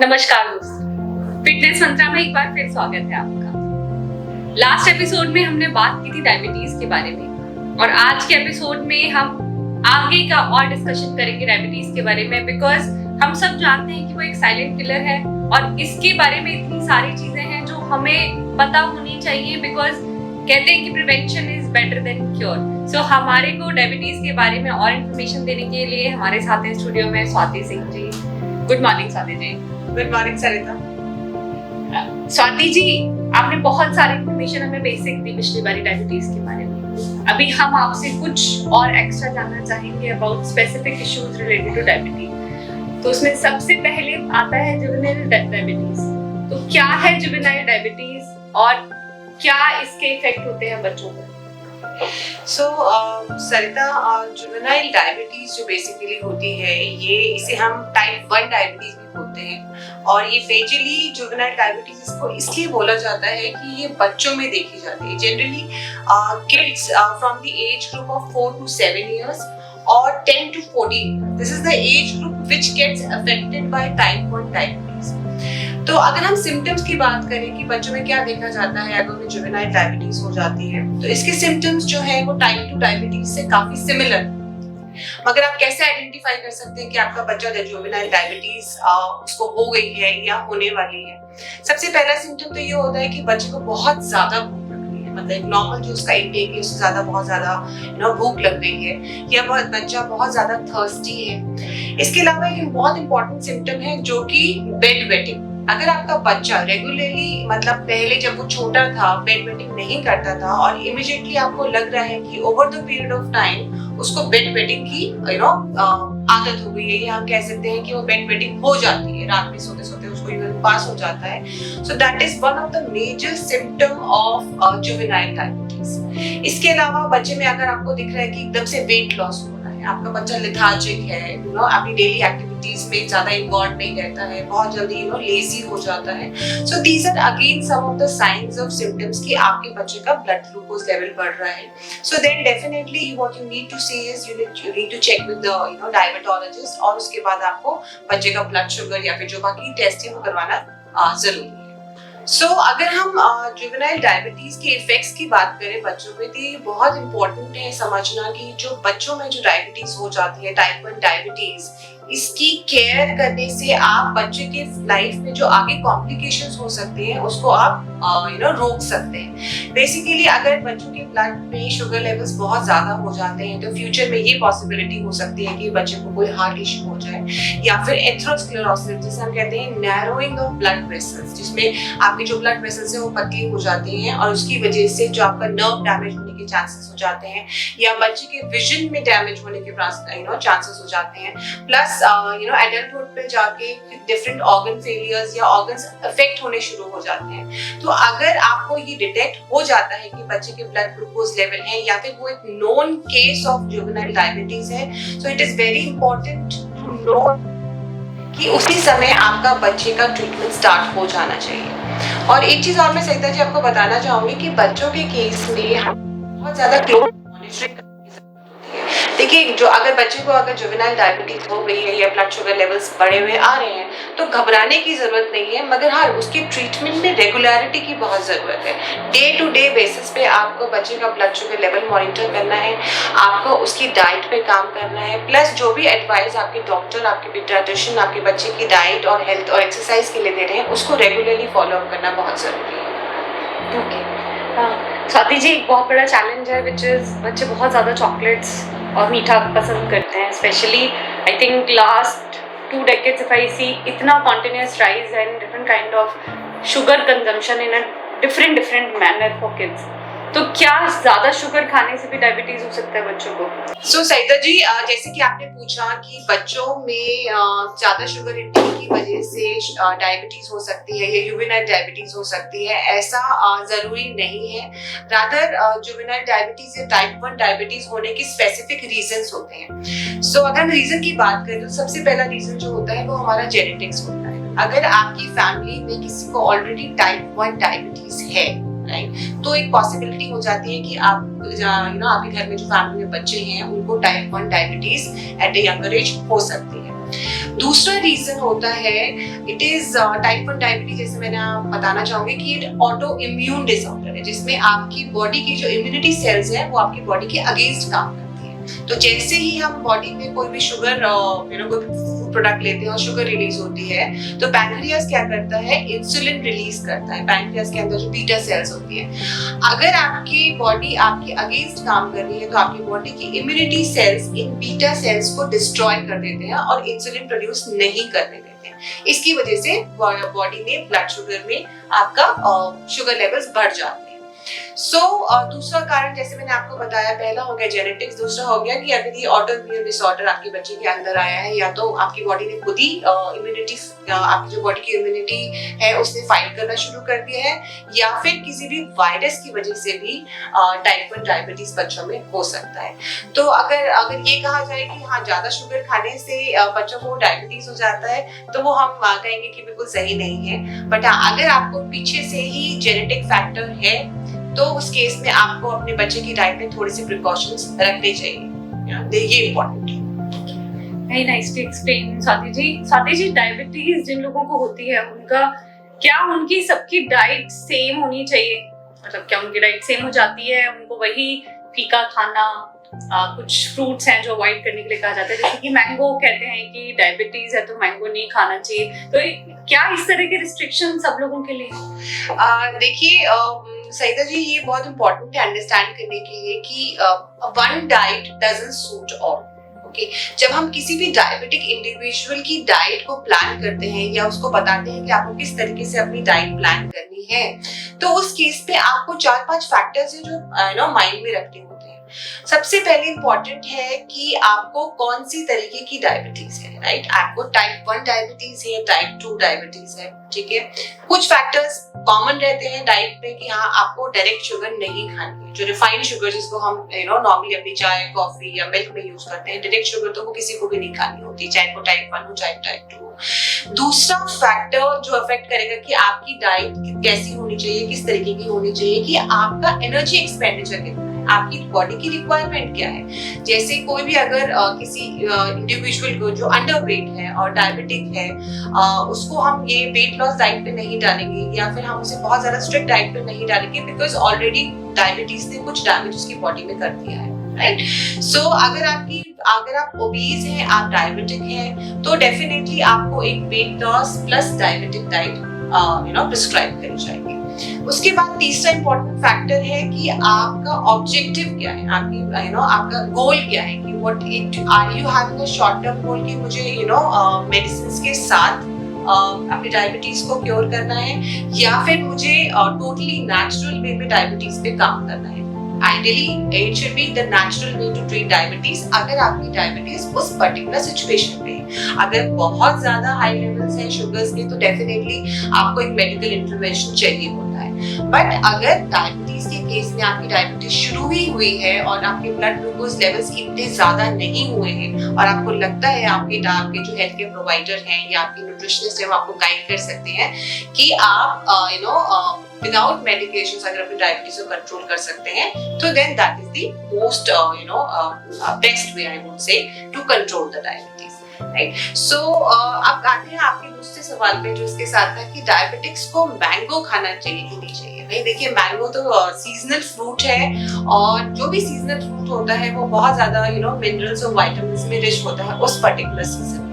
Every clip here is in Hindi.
नमस्कार दोस्तों, फिटनेस मंत्रा में एक बार फिर स्वागत है आपका। लास्ट एपिसोड में हमने बात की थी डायबिटीज के बारे में और आज के एपिसोड में हम आगे का और डिस्कशन करेंगे डायबिटीज के बारे में, बिकॉज हम सब जानते हैं कि वो एक साइलेंट किलर है और इसके बारे में इतनी सारी चीजें हैं जो हमें पता होनी चाहिए, बिकॉज कहते हैं कि prevention is better than cure. So हमारे को डायबिटीज के बारे में और इन्फॉर्मेशन देने के लिए हमारे साथ हैं स्टूडियो में Swati Singh ji. Good morning Swati ji. Good morning सरिता। स्वाति जी, आपने बहुत सारी इन्फॉर्मेशन हमें बेसिक दी पिछली बारी डायबिटीज के बारे में। अभी हम आपसे कुछ और एक्स्ट्रा जानना चाहेंगे about specific issues related two diabetes. तो उसमें सबसे पहले आता है जुवेनाइल डायबिटीज। तो क्या है जुवेनाइल डायबिटीज और क्या इसके इफेक्ट होते हैं बच्चों पर? सरिता, जुवेनाइल डायबिटीज जो बेसिकली होती है, ये इसे हम टाइप 1 डायबिटीज भी बोलते हैं और ये मेजरली जुवेनाइल डायबिटीज इसको इसलिए बोला जाता है कि ये बच्चों में देखी जाती है। Generally kids from the age group of 4 to 7 years और 10 to 14, this is the age group which gets affected by type 1 diabetes. तो अगर हम सिम्टम्स की बात करें कि बच्चों में क्या देखा जाता है अगर उन्हें जुवेनाइल डायबिटीज हो जाती है, तो इसके सिम्टम्स जो है वो टाइप 2 डायबिटीज से काफी सिमिलर। मगर आप कैसे आइडेंटिफाई कर सकते हैं कि आपका बच्चा जुवेनाइल डायबिटीज उसको हो गई है या होने वाली है? सबसे पहला सिम्टम तो ये होता है कि बच्चे को बहुत ज्यादा भूख लग रही है, मतलब नॉर्मल जो उसका इंटेक है उससे ज्यादा बहुत ज्यादा भूख लग रही है या बच्चा बहुत ज्यादा थर्स्टी है। इसके अलावा एक बहुत इंपॉर्टेंट सिम्टम है जो कि बेड वेटिंग। अगर आपका बच्चा रेगुलरली, मतलब पहले जब वो छोटा था बेड वेटिंग नहीं करता था और इमीडिएटली आपको लग रहा है कि over the period of time उसको बेड वेटिंग की आदत हो गई है, या हम कह सकते हैं कि वो बेड वेटिंग हो जाती है, रात में सोते सोते उसको यूरिन पास हो जाता है, so that is one of the major symptom of juvenile diabetes. इसके अलावा बच्चे में अगर आपको दिख रहा है कि एकदम से वेट लॉस हो रहा है, आपका बच्चा लेथार्जिक है, अपनी डेली एक्टिविटीज में ज्यादा इन्वॉल्व नहीं रहता है, बहुत जल्दी लेजी हो जाता है, so these are again some of the signs of symptoms कि आपके बच्चे का ब्लड ग्लूकोज लेवल बढ़ रहा है। So then definitely what you need to say is you need to check with the diabetologist और उसके बाद आपको बच्चे का ब्लड शुगर या फिर जो बाकी टेस्ट है वो करवाना जरूरी है। अगर हम जुवेनाइल डायबिटीज के इफेक्ट्स की बात करें बच्चों में, तो ये बहुत इंपॉर्टेंट है समझना कि जो बच्चों में जो डायबिटीज हो जाती है, टाइप 1 डायबिटीज, इसकी केयर करने से आप बच्चे के लाइफ में जो आगे कॉम्प्लिकेशंस हो सकते हैं उसको आप रोक सकते हैं। बेसिकली अगर बच्चों के ब्लड में शुगर लेवल्स बहुत ज्यादा हो जाते हैं तो फ्यूचर में ये पॉसिबिलिटी हो सकती है कि बच्चे को कोई हार्ट इश्यू हो जाए, या फिर एथेरोस्क्लेरोसिस जिसे हम कहते हैं नैरोइंग ऑफ ब्लड वेसल्स, जिसमें आपके जो ब्लड वेसल्स हैं वो पतली हो जाती हैं और उसकी वजह से जो आपका नर्व डैमेज होने के चांसेस हो जाते हैं, या बच्चे के विजन में डैमेज होने के चांसेस हो जाते हैं। प्लस एडल्टहुड पे जाके डिफरेंट ऑर्गन फेलियर्स या ऑर्गन्स अफेक्ट होने शुरू हो जाते हैं। तो अगर आपको ये डिटेक्ट हो जाता है कि बच्चे के ब्लड ग्लूकोज लेवल है या फिर वो एक known case of juvenile diabetes है, so it is very important to know कि उसी समय आपका बच्चे का ट्रीटमेंट स्टार्ट हो जाना चाहिए। और एक चीज और मैं सरिता जी आपको बताना चाहूंगी कि बच्चों के केस में बहुत ज्यादा क्लोज मॉनिटरिंग करने की जरूरत होती है। देखिए, जो अगर बच्चे को अगर जुवेनाइल डायबिटीज हो गई है या ब्लड शुगर लेवल्स बढ़े हुए आ रहे हैं तो घबराने की जरूरत नहीं है, मगर हाँ उसके ट्रीटमेंट में रेगुलरिटी की बहुत जरूरत है। डे टू डे बेसिस पे आपको बच्चे का ब्लड शुगर लेवल मॉनिटर करना है, आपको उसकी डाइट पे काम करना है, प्लस जो भी एडवाइस आपके डॉक्टर, आपके पीडियाट्रिशियन आपके बच्चे की डाइट और हेल्थ और एक्सरसाइज के लिए दे रहे हैं उसको रेगुलरली फॉलो अप करना बहुत जरूरी है। ओके, स्वाति जी, एक बहुत बड़ा चैलेंज है विच इज बच्चे बहुत ज़्यादा चॉकलेट्स और मीठा पसंद करते हैं, specially I think last 2 decades if I see इतना continuous rise and different kind of sugar consumption in a different manner for kids। तो क्या ज्यादा शुगर खाने से भी डायबिटीज हो सकता है बच्चों को? सरिता जी, जैसे कि आपने पूछा कि बच्चों में ज्यादा शुगर इंटेक की वजह से डायबिटीज हो सकती है या जुवेनाइल डायबिटीज हो सकती है, ऐसा जरूरी नहीं है। रादर जुवेनाइल डायबिटीज या टाइप 1 डायबिटीज होने के स्पेसिफिक रीजंस होते हैं। अगर हम रीजन की बात करें तो सबसे पहला रीजन जो होता है वो हमारा जेनेटिक्स होता है। अगर आपकी फैमिली में किसी को ऑलरेडी टाइप 1 डायबिटीज है, तो एक पॉसिबिलिटी हो जाती है कि आप आपके घर में जो फैमिली में बच्चे हैं उनको टाइप 1 डायबिटीज एट ए यंगर एज हो सकती है। दूसरा रीजन होता है इट इज टाइप 1 डायबिटीज। जैसे मैंने बताना चाहूंगी कि ये ऑटो इम्यून डिसऑर्डर है, जिसमें आपकी बॉडी की जो इम्यूनिटी सेल्स है वो आपकी बॉडी के अगेंस्ट काम करती है। तो जैसे ही हम बॉडी में कोई भी शुगर कोई प्रोडक्ट लेते हैं और शुगर रिलीज होती है, तो पैंक्रियास क्या करता है, इंसुलिन रिलीज करता है। पैंक्रियास के अंदर जो बीटा सेल्स होती है, अगर आपकी बॉडी आपके अगेंस्ट काम कर रही है तो आपकी बॉडी की इम्यूनिटी सेल्स इन बीटा सेल्स को डिस्ट्रॉय कर देते हैं और इंसुलिन प्रोड्यूस नहीं करने देते हैं। इसकी वजह से बॉडी में ब्लड शुगर में आपका शुगर लेवल्स बढ़ जाते हैं। दूसरा कारण जैसे मैंने आपको बताया, पहला हो गया जेनेटिक्स, दूसरा हो गया कि अगर ये ऑटो इम्यून डिसऑर्डर आपके बच्चे के अंदर आया है, या तो आपकी बॉडी ने खुद ही इम्यूनिटी, आपकी जो बॉडी की इम्यूनिटी है उसने फाइट करना शुरू कर दिया है, या फिर किसी भी वायरस की वजह से भी टाइप 1 डायबिटीज बच्चों में हो सकता है। तो अगर ये कहा जाए कि हाँ ज्यादा शुगर खाने से बच्चों को डायबिटीज हो जाता है, तो वो हम कहेंगे कि बिल्कुल सही नहीं है। बट अगर आपको पीछे से ही जेनेटिक फैक्टर है तो उस केस में आपको अपने बच्चे की डाइट में थोड़े से प्रिकॉशंस रखने चाहिए, ये इम्पोर्टेंट है। Very nicely explain Swati ji. Swati ji, diabetes जिन लोगों को होती है उनकी सबकी डाइट सेम होनी चाहिए? मतलब क्या उनकी डाइट सेम हो जाती है, उनको वही फीका खाना, कुछ फ्रूट्स हैं जो अवॉइड करने के लिए कहा जाता है, जैसे कि मैंगो कहते हैं कि डायबिटीज है तो मैंगो नहीं खाना चाहिए, तो क्या इस तरह के रिस्ट्रिक्शन सब लोगों के लिए? देखिए सईदा जी, ये बहुत इम्पोर्टेंट है अंडरस्टैंड करने के लिए कि one diet doesn't suit all. Okay, जब हम किसी भी डायबिटिक इंडिविजुअल की डाइट को प्लान करते हैं या उसको बताते हैं कि आपको किस तरीके से अपनी डाइट प्लान करनी है, तो उस केस पे आपको 4-5 फैक्टर्स हैं जो माइंड में रखने होते हैं। सबसे पहले इम्पोर्टेंट है कि आपको कौन सी तरीके की डायबिटीज है, राइट? आपको टाइप 1 डायबिटीज है, टाइप 2 डायबिटीज है, ठीक है। कुछ फैक्टर्स कॉमन रहते हैं डाइट में कि हाँ आपको डायरेक्ट शुगर नहीं खानी है, जो रिफाइंड शुगर जिसको हम नॉर्मली अपनी चाय, कॉफी या मिल्क में यूज करते हैं, डायरेक्ट शुगर तो वो किसी को भी नहीं खानी होती, चाहे वो टाइप 1 हो चाहे टाइप 2 हो। दूसरा फैक्टर जो अफेक्ट करेगा कि आपकी डाइट कैसी होनी चाहिए, किस तरीके की होनी चाहिए, कि आपका एनर्जी एक्सपेंडिचर कितना है, आपकी बॉडी की रिक्वायरमेंट क्या है। जैसे कोई भी अगर किसी इंडिविजुअल को जो अंडरवेट है और डायबिटिक है, उसको हम ये वेट लॉस डाइट पे नहीं डालेंगे या फिर हम उसे बहुत ज्यादा स्ट्रिक्ट डाइट पे नहीं डालेंगे, बिकॉज ऑलरेडी डायबिटीज ने कुछ डैमेज उसकी बॉडी में कर दिया है, राइट? सो अगर आप ओबीज हैं, आप डायबिटिक हैं, तो डेफिनेटली आपको एक weight loss plus diabetic diet prescribe करनी चाहिए। उसके बाद तीसरा इंपॉर्टेंट फैक्टर है कि आपका ऑब्जेक्टिव क्या है, आपकी आपका गोल क्या है, कि what are you having a short term goal कि मुझे मेडिसिन के साथ अपनी डायबिटीज को क्योर करना है, या फिर मुझे टोटली नेचुरल वे में डायबिटीज पे काम करना है। Ideally, it should be the natural way to treat diabetes. अगर आपकी डायबिटीज उस पर्टिकुलर सिचुएशन पे है, अगर बहुत ज्यादा हाई लेवल्स हैं शुगर्स के, तो डेफिनेटली आपको एक मेडिकल इंटरवेंशन चाहिए होता है। बट अगर डायबिटीज के केस में आपकी डायबिटीज शुरू ही हुई है और आपके ब्लड ग्लूकोज लेवल्स इतने ज्यादा नहीं हुए हैं और आपको लगता है आपके जो हेल्थ केयर प्रोवाइडर हैं या आपके न्यूट्रिशनिस्ट हैं वो आपको गाइड कर सकते हैं कि आप विदाउट मेडिकेशंस अगर अपनी डायबिटीज को कंट्रोल कर सकते हैं, तो then that is the most best way I would say to control the diabetes, right? So अब आते हैं आपके दूसरे सवाल पे जो इसके साथ है कि डायबिटिक्स को मैंगो खाना चाहिए कि नहीं चाहिए। भाई देखिए, मैंगो तो सीजनल फ्रूट है और जो भी सीजनल फ्रूट होता है वो बहुत ज्यादा मिनरल्स और विटामिन्स में रिच होता है उस पर्टिकुलर सीजन में।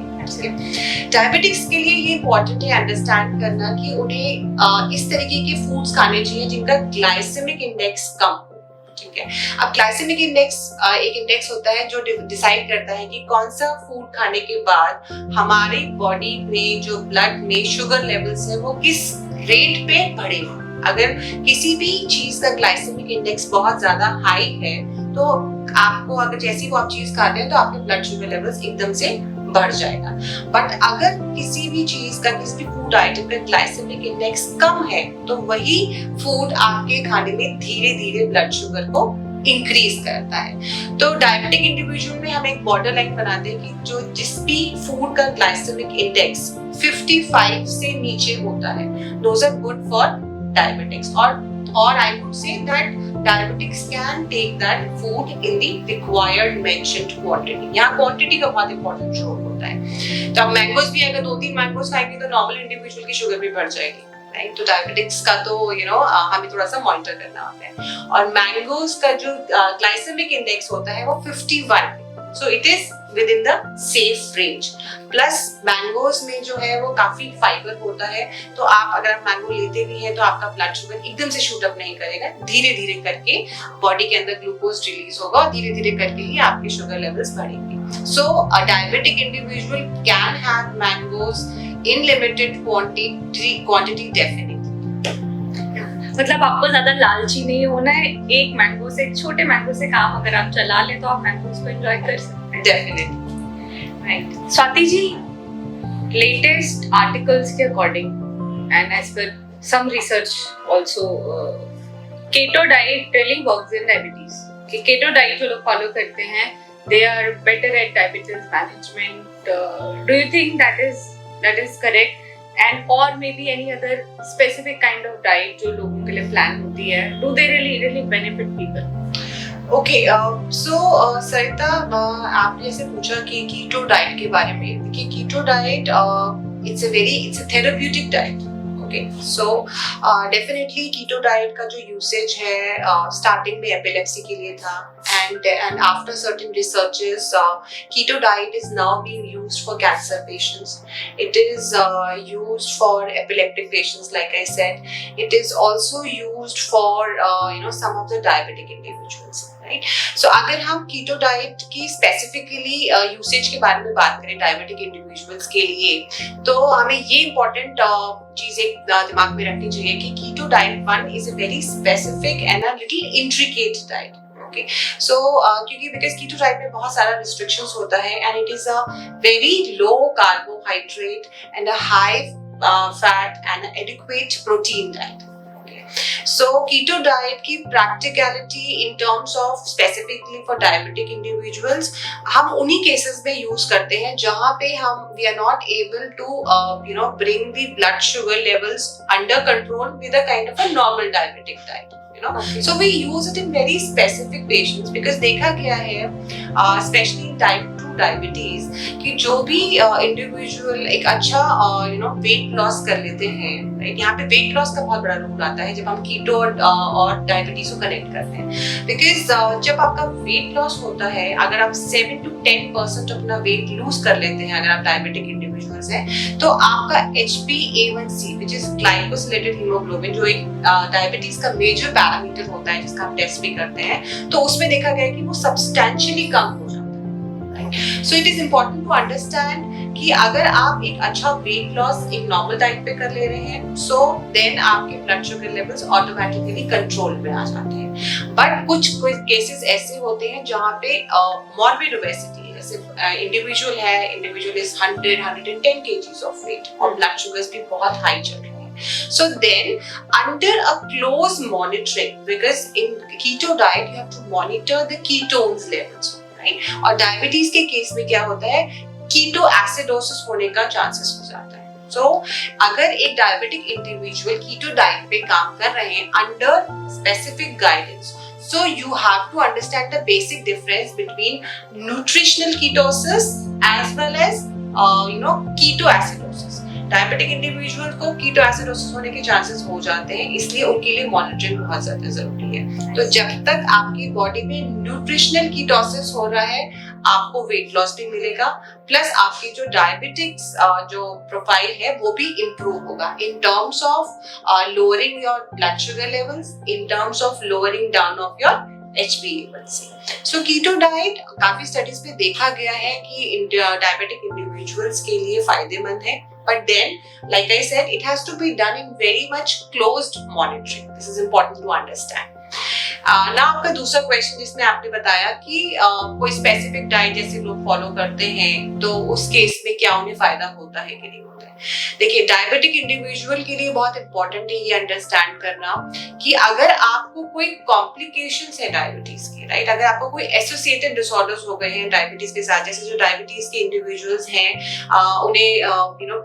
डायबिटिक्स के लिए ये इम्पोर्टेंट है अंडरस्टैंड करना कि उन्हें इस तरीके के फूड्स खाने चाहिए जिनका ग्लाइसेमिक इंडेक्स कम हो, ठीक है। अब ग्लाइसेमिक इंडेक्स एक इंडेक्स होता है जो डिसाइड करता है कि कौन सा फूड खाने के बाद हमारी बॉडी में जो ब्लड में शुगर लेवल्स है वो किस रेट पे बढ़ेगा। अगर किसी भी चीज का ग्लाइसेमिक इंडेक्स बहुत ज्यादा हाई है तो आपको, अगर जैसी वो आप चीज खाते हैं तो आपके ब्लड शुगर लेवल्स एकदम से बढ़ जाएगा। बट अगर किसी भी चीज का, किसी भी फूड आइटम का ग्लाइसेमिक इंडेक्स कम है, तो वही फूड आपके खाने में धीरे धीरे ब्लड शुगर को इंक्रीज करता है। तो डायबिटिक इंडिविजुअल में हम एक बॉर्डर लाइन बनाते हैं कि जो जिस भी फूड का ग्लाइसेमिक इंडेक्स 55 से नीचे होता है, those are good for diabetics. और I would say that diabetics can take that food in the required mentioned quantity. यहाँ quantity का बहुत important रोल होता है। तो अब मैंगोज भी अगर 2-3 मैंगोज खाएंगे तो नॉर्मल इंडिविजुअल की शुगर भी बढ़ जाएगी, राइट। तो डायबिटिक्स का तो हमें थोड़ा सा मॉनिटर करना होता है। और मैंगोज का जो ग्लाइसेमिक इंडेक्स होता है वो 51, सो it is with in the safe range. Plus mangoes में जो है वो काफी फाइबर होता है, तो अगर आप मैंगो लेते भी हैं तो आपका ब्लड शुगर एकदम से शूट अप नहीं करेगा, धीरे धीरे करके बॉडी के अंदर ग्लूकोज रिलीज होगा और धीरे धीरे करके ही आपके शुगर लेवल्स बढ़ेंगे। So a diabetic individual can have mangoes in limited quantity definitely। मतलब आपको ज्यादा लालची नहीं होना है, एक मैंगो से, एक छोटे मैंगो से काम अगर आप चला ले तो आप मैंगोज को एंजॉय कर सकते हैं। Definitely, right. Swati ji, latest articles के according and as per some research also, keto diet really works in diabetes. कि केटो डाइट जो लोग फॉलो करते हैं they are better at diabetes management. Do you think that is correct, and or maybe any other specific kind of diet जो लोगों के लिए प्लान होती है, do they really benefit people? Okay, so Sarita, आपने जैसे पूछा कि कीटो डाइट के बारे में। देखिए, keto diet it's a therapeutic diet. Okay, so definitely keto diet का जो यूसेज है स्टार्टिंग में एपिलेप्सी के लिए था, and after certain researches keto diet is now being used for cancer patients. It is used for epileptic patients, like I said. It is also used for some of the diabetic individuals, right? So अगर हम keto diet की specifically usage के बारे में बात करें डायबिटिक इंडिविजुअल्स के लिए, तो हमें ये important चीज एक दिमाग में रखनी चाहिए कि keto diet one is a very specific and a little intricate diet. Okay, so क्योंकि because keto diet में बहुत सारा restrictions होता है and it is a very low carbohydrate and a high fat and adequate protein diet. Okay, so keto diet की practicality in terms of specifically for diabetic individuals हम उन्हीं cases में use करते हैं जहाँ पे we are not able to bring the blood sugar levels under control with a kind of a normal diabetic diet. Okay. So we use it in very specific patients because देखा गया है especially in type 2 diabetes कि जो भी individual एक अच्छा weight loss कर लेते हैं, right? यहाँ पे weight loss का बहुत बड़ा रोल आता है जब हम कीटो और डायबिटीज को कनेक्ट करते हैं। बिकॉज जब आपका weight loss होता है, अगर आप 7 to 10% अपना weight lose कर लेते हैं अगर आप डायबिटिक इंडिविजुअल्स हैं, तो आपका HbA1c which is glycosylated hemoglobin, जो एक डायबिटीज का मेजर पैरामीटर होता है जिसका हम टेस्ट भी करते हैं, तो उसमें देखा गया कि वो सब्सटैंशियली कम हो जाता है। So it is important to understand कि अगर आप एक अच्छा वेट लॉस एक नॉर्मल डाइट पे कर ले रहे हैं, so then आपके blood sugar levels automatically control में आ जाते हैं। बट कुछ केसेस ऐसे होते हैं जहाँ पे मॉर्बिड ओबेसिटी, जैसे individual is 100-110 kgs of weight और ब्लड शुगर्स भी बहुत हाई चल रहे हैं। So then, under a close monitoring, because in keto diet you have to monitor the ketones levels, right? और डायबिटीज के केस में क्या होता है, कीटो एसिडोसिस होने का चांसेस हो जाता है। So, अगर एक डायबिटिक इंडिविजुअल कीटो डाइट पे काम कर रहे हैं under specific guidance, so you have to understand the basic difference between nutritional ketosis as well as keto acidosis. Diabetic individual को कीटो एसिडोसिस होने के चांसेस हो जाते हैं, इसलिए उनके लिए मॉनिटरिंग बहुत ज्यादा जरूरी है। तो जब तक आपकी बॉडी में न्यूट्रिशनल कीटोसिस हो रहा है, आपको वेट लॉस भी मिलेगा, प्लस आपकी जो डायबिटिक्स जो प्रोफाइल है वो भी इम्प्रूव होगा in terms of lowering your blood sugar levels, in terms of lowering down of your HbA1c. So keto diet काफी स्टडीज में देखा गया है कि डायबिटिक इंडिविजुअल्स के लिए फायदेमंद है, but then like I said it has to be done in very much closed monitoring. This is important to understand. ना आपका दूसरा क्वेश्चन जिसमें आपने बताया कि कोई स्पेसिफिक डाइट जैसे लोग फॉलो करते हैं तो उस केस में क्या उन्हें फायदा होता है कि नहीं होता है। देखिए, डायबिटिक इंडिविजुअल के लिए बहुत इंपॉर्टेंट है ये अंडरस्टैंड करना कि अगर आपको कोई कॉम्प्लिकेशंस है डायबिटीज के, राइट, अगर आपको कोई एसोसिएटेड डिसऑर्डर्स हो गए हैं डायबिटीज के साथ, जैसे जो डायबिटीज के इंडिविजुअल्स हैं उन्हें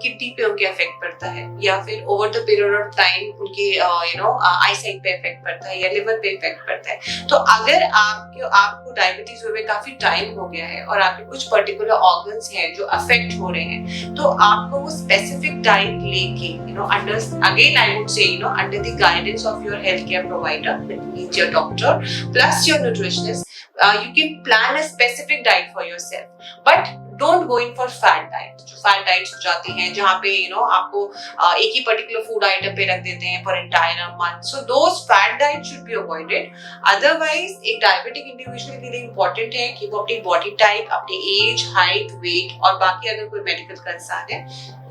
किडनी पे उनके इफेक्ट पड़ता है, या फिर over the period of time उनकी आईसाइट पे इफेक्ट पड़ता है या लिवर पे इफेक्ट करता है। तो अगर आपको डायबिटीज हुए काफी टाइम हो गया है और आपके कुछ पर्टिकुलर ऑर्गन्स हैं जो अफेक्ट हो रहे हैं, तो आपको वो स्पेसिफिक डाइट लेके अंडर अगेन आई वुड से under the guidance of your health care provider, that means your doctor plus your nutritionist, you can plan a specific diet for yourself, but don't go in for fat diet. जो fat diets हो जाती हैं जहाँ पे आपको एक ही particular food item पे रख देते हैं for entire month, so those fat diets should be avoided. Otherwise एक diabetic individual के लिए important है कि वो अपनी body type, अपनी age, height, weight और बाकी अगर कोई medical concern है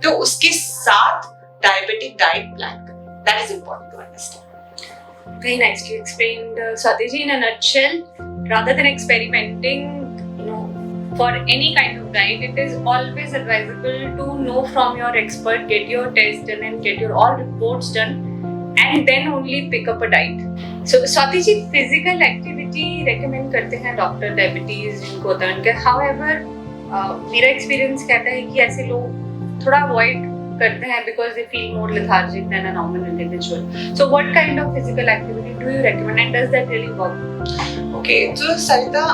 तो उसके साथ diabetic diet plan करें. That is important to understand. Very nicely explained, Swati ji. In a nutshell, rather than experimenting, for any kind of diet, it is always advisable to know from your expert, get your test done and get your all reports done, and then only pick up a diet. So, Swati ji, physical activity recommend करते हैं डॉक्टर डायबिटीज जिनको होता है उनके. However, मेरा एक्सपीरियंस कहता है कि ऐसे लोग थोड़ा अवॉइड करते हैं because they feel more lethargic than a normal individual. So what kind of physical activity do you recommend and does that really work? Okay, so Sarita,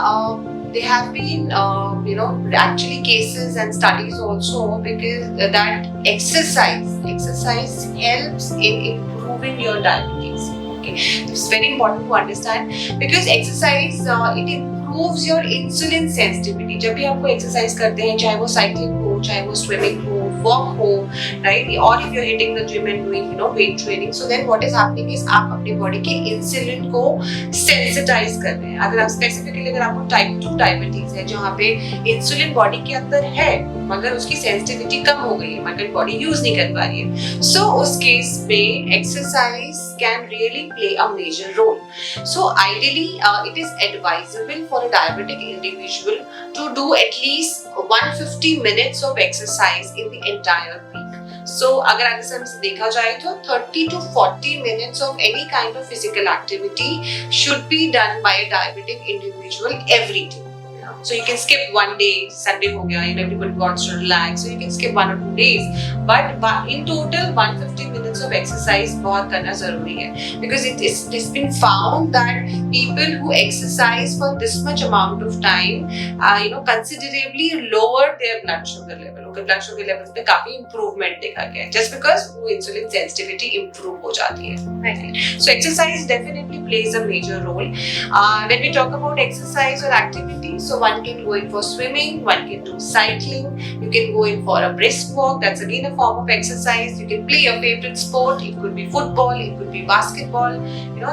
there have been actually cases and studies also because that exercise helps in improving your diabetes. Okay, it's very important to understand because exercise it improves your insulin sensitivity. जब भी आपको exercise करते हैं, चाहे वो cycling हो, चाहे वो swimming हो, walk हो, right? Or if you're hitting the gym and doing weight training, so then what is happening is आप अपने body के insulin को sensitize कर रहे हैं. अगर आप specifically अगर आपको type 2 diabetes है जहाँ पे insulin body के अंदर है मगर उसकी sensitivity कम हो गई है, मगर body use नहीं कर पा रही है, so उस case में exercise can really play a major role. So ideally it is advisable for a diabetic individual to do at least 150 minutes of exercise in the entire week. So अगर से देखा जाए तो 30 to 40 minutes of any kind of physical activity should be done by a diabetic individual every day. So you can skip one day, Sunday हो गया, everybody wants to relax, so you can skip 1 or 2 days. But in total 150 minutes of exercise बहुत करना जरूरी है because it's been found that people who exercise for this much amount of time, considerably lower their blood sugar level. उनके blood sugar levels में काफी improvement देखा गया है just because वो insulin sensitivity improve हो जाती है. So exercise definitely plays a major role. When we talk about exercise or activity, so one can go in for swimming, one can do cycling, you can go in for a brisk walk, that's again a form of exercise. You can play your favorite sport, it could be football, it could be basketball,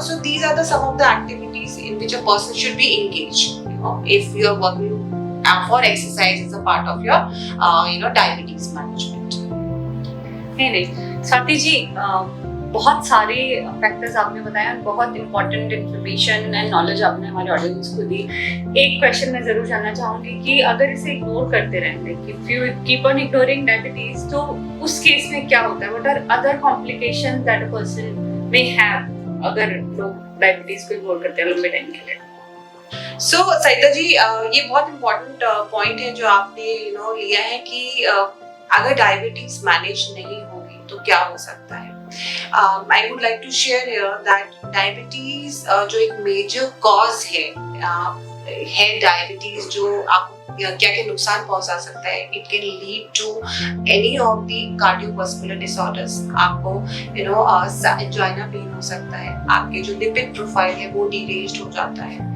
so these are some of the activities in which a person should be engaged, if you are working for exercise as a part of your diabetes management. नहीं, स्वाति जी, बहुत सारे फैक्टर्स आपने बताए और बहुत इंपॉर्टेंट इन्फॉर्मेशन एंड नॉलेज आपने हमारे ऑडियंस को दी. एक क्वेश्चन मैं जरूर जानना चाहूंगी कि अगर इसे इग्नोर करते रहते हैं, if you keep on ignoring diabetes, तो उस केस में क्या होता है? What are other complications that a person may have अगर लोग डायबिटीज को इग्नोर करते हैं लंबे टाइम के लिए? So सरिता जी, ये बहुत इम्पोर्टेंट पॉइंट है जो आपने लिया है कि अगर डायबिटीज मैनेज नहीं होगी तो क्या हो सकता है. I would like to share here that diabetes जो एक major cause है डायबिटीज जो आपको क्या क्या नुकसान पहुंचा सकता है. It can lead to any of the cardiovascular disorders. आपको angina pain हो सकता है, आपके जो lipid profile है वो deranged हो जाता है.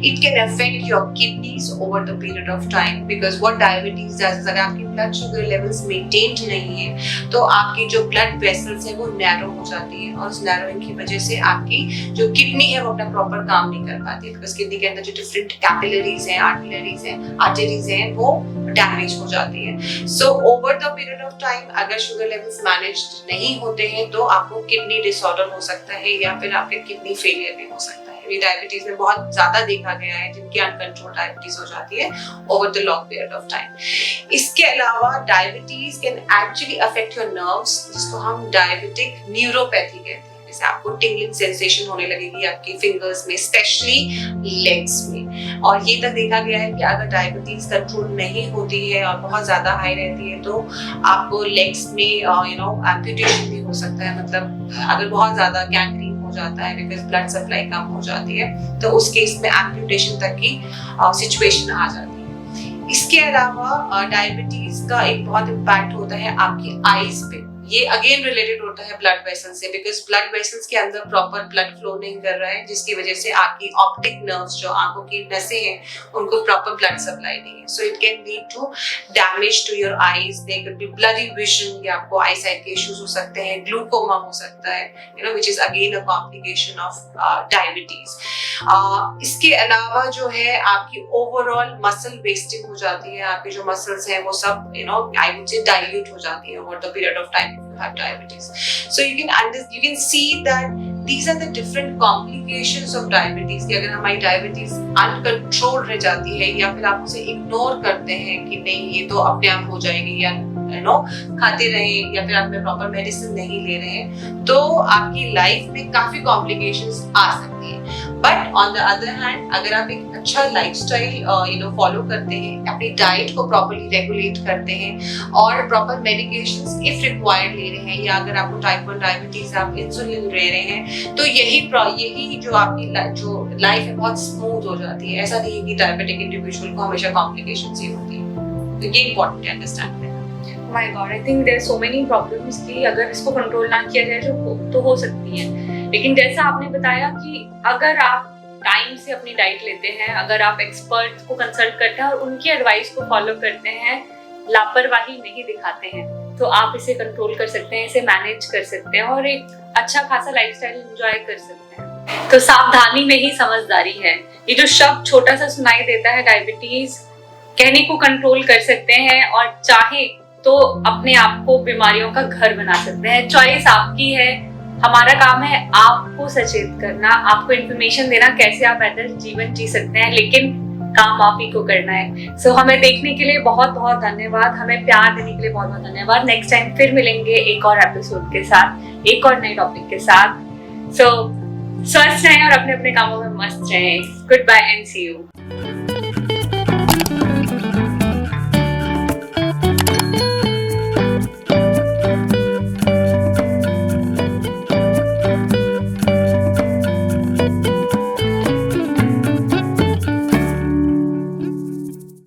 It can affect your kidneys over the period of time because what diabetes does is अगर आपकी blood sugar levels maintained नहीं है तो आपकी जो blood vessels है वो narrow हो जाती है और उस narrowing की वजह से आपकी जो kidney है वो अपना proper काम नहीं कर पाती है because kidney के अंदर जो different capillaries हैं, arteries हैं वो damage हो जाती है. So over the period of time अगर sugar levels managed नहीं होते हैं तो आपको kidney disorder हो सकता है या फिर आपके kidney failure भी हो सकता है. डायबिटीज में बहुत ज्यादा देखा गया है जिनकी अनकंट्रोल्ड डायबिटीज हो जाती है over the long period of time. इसके अलावा diabetes can actually affect your nerves, जिसको हम डायबिटिक न्यूरोपैथी कहते हैं. जैसे आपको टिंगलिंग सेंसेशन होने लगेगी आपके फिंगर्स में, स्पेशली लेग्स में. और ये तक देखा गया है कि अगर डायबिटीज कंट्रोल नहीं होती है और बहुत ज्यादा हाई रहती है तो आपको लेग्स में एम्पुटेशन भी हो सकता है. मतलब अगर बहुत ज्यादा गैंग्रीन हो जाता है बिकॉज ब्लड सप्लाई कम हो जाती है, तो उस केस में एम्पुटेशन तक की सिचुएशन आ जाती है। इसके अलावा डायबिटीज का एक बहुत इम्पैक्ट होता है आपकी आईज पे। ये अगेन रिलेटेड होता है ब्लड वेसल्स से, बिकॉज ब्लड वेसल्स के अंदर प्रॉपर ब्लड फ्लो नहीं कर रहा है, जिसकी वजह से आपकी ऑप्टिक नर्व्स जो आंखों की नसें हैं उनको प्रॉपर ब्लड सप्लाई नहीं है। So it can lead to damage to your eyes, there could be blurry vision, या आपको आई साइट के इश्यूज हो सकते हैं, ग्लूकोमा हो सकता है, which is again a complication of diabetes. इसके अलावा जो है आपकी ओवरऑल मसल वेस्टिंग हो जाती है, आपके जो मसल्स हैं वो सब आई वुड से डाइल्यूट हो जाती है over the period of time if you have diabetes. So you can see that these are the different complications of diabetes कि अगर हमारी diabetes uncontrolled रह जाती है या फिर आप उसे इग्नोर करते हैं कि नहीं ये तो अपने आप हो जाएगी, या खाते रहें या फिर आप प्रॉपर मेडिसिन नहीं ले रहे हैं, तो आपकी लाइफ में काफी कॉम्प्लिकेशंस आ सकती है। But on the other hand अगर आप एक अच्छा लाइफस्टाइल फॉलो करते हैं, अपनी डाइट को प्रॉपर्ली रेगुलेट करते हैं और प्रॉपर मेडिकेशंस इफ रिक्वायर्ड ले रहे हैं, या अगर आपको टाइप 1 डायबिटीज आप इंसुलिन ले रहे हैं, तो यही जो आपकी जो लाइफ है बहुत स्मूथ हो जाती है। ऐसा नहीं है कि डायबिटिक इंडिविजुअल को हमेशा कॉम्प्लिकेशंस ही होती है, तो ये इंपॉर्टेंट है understand. My God, I think there are so many problems कि अगर इसको कंट्रोल ना किया जाए तो हो सकती है। लेकिन जैसा आपने बताया कि अगर आप टाइम से अपनी डाइट लेते हैं, अगर आप एक्सपर्ट्स को कंसल्ट करते हैं और उनकी एडवाइस को फॉलो करते हैं, लापरवाही नहीं दिखाते हैं, तो आप इसे कंट्रोल कर सकते हैं, इसे मैनेज कर सकते हैं और एक अच्छा खासा लाइफस्टाइल एंजॉय कर सकते हैं। तो सावधानी में ही समझदारी है। ये जो शब्द छोटा सा सुनाई देता है डायबिटीज, कहने को कंट्रोल कर सकते हैं और चाहे तो अपने आप को बीमारियों का घर बना सकते हैं। चॉइस आपकी है, हमारा काम है आपको सचेत करना, आपको इन्फॉर्मेशन देना कैसे आप बेहतर जीवन जी सकते हैं, लेकिन काम आप ही को करना है। सो हमें देखने के लिए बहुत बहुत धन्यवाद, हमें प्यार देने के लिए बहुत बहुत धन्यवाद। नेक्स्ट टाइम फिर मिलेंगे एक और एपिसोड के साथ, एक और नए टॉपिक के साथ। सो स्वस्थ रहें और अपने अपने कामों में मस्त रहें। Goodbye and see you.